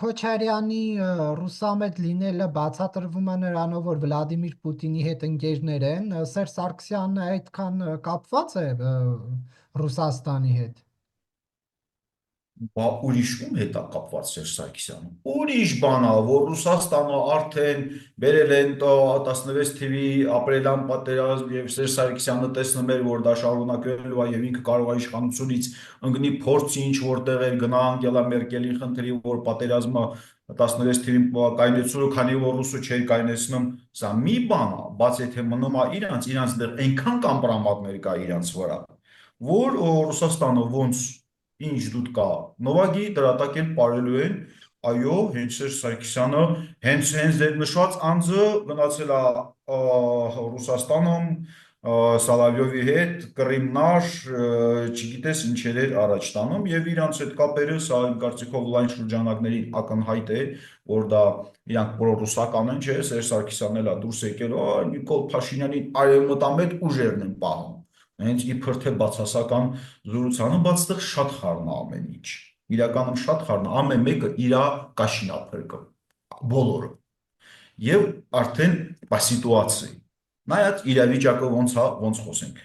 Քոչարյանի ռուսամետ լինելը բացատրվում է նրանով, որ Վլադիմիր Պուտինի հետ ընկերներ են։ Սերժ Սարգսյանը այդքան կապված է Ռուսաստանի հետ։ Բա ուրիշ ում հետ է կապված Սերժ Սարգսյանը։ Ուրիշ բան է, որ Ռուսաստանը արդեն բերել են 16 թվի ապրիլյան պատերազմ եւ Սերժ Սարգսյանը տեսնում էր, որ դա շարունակվելու է եւ ինքը կարող է իշխանությունից ընկնի փորձի ինչ որտեղ էր գնա Անգելա Մերկելին խնդրի, որ պատերազմը 16 թվին կայնեցնելու, քանի որ ռուսը չէր կայնեցնում, սա մի բան է, բաց եթե մնում է իրանց դեռ այնքան կամպրամատներ կա իրանց վրա, որ Ռուսաստանը ոնց ինչ դուտ կա, նովագի դրատակել պարելու են, այո, հենց Սերժ Սարգսյանը, հենց ձեր նշված անձը գնացել է Ռուսաստանում, Սալավյովի հետ, Կռիմնար, չգիտես ինչեր էր առաջ տանում եւ իրանց այդ կապերը, սա իմ կարծիքով լայն շրջանակներին ակնհայտ է, որ դա իրանք պրոռուսական են, չէ, Սերժ Սարգսյանն էլ է դուրս եկել, Նիկոլ Փաշինյանի արևմտամետ ուժերն են պահում։ Հենց իբր թե բացասական զորությանը, բայց այդտեղ շատ խառն է ամեն ինչ։ Իրականում շատ խառն է, ամեն մեկը իր կաշին է փրկում, բոլորը։ Եվ արդեն սիտուացիա։ Նայած իրավիճակը ոնց է, ոնց խոսենք։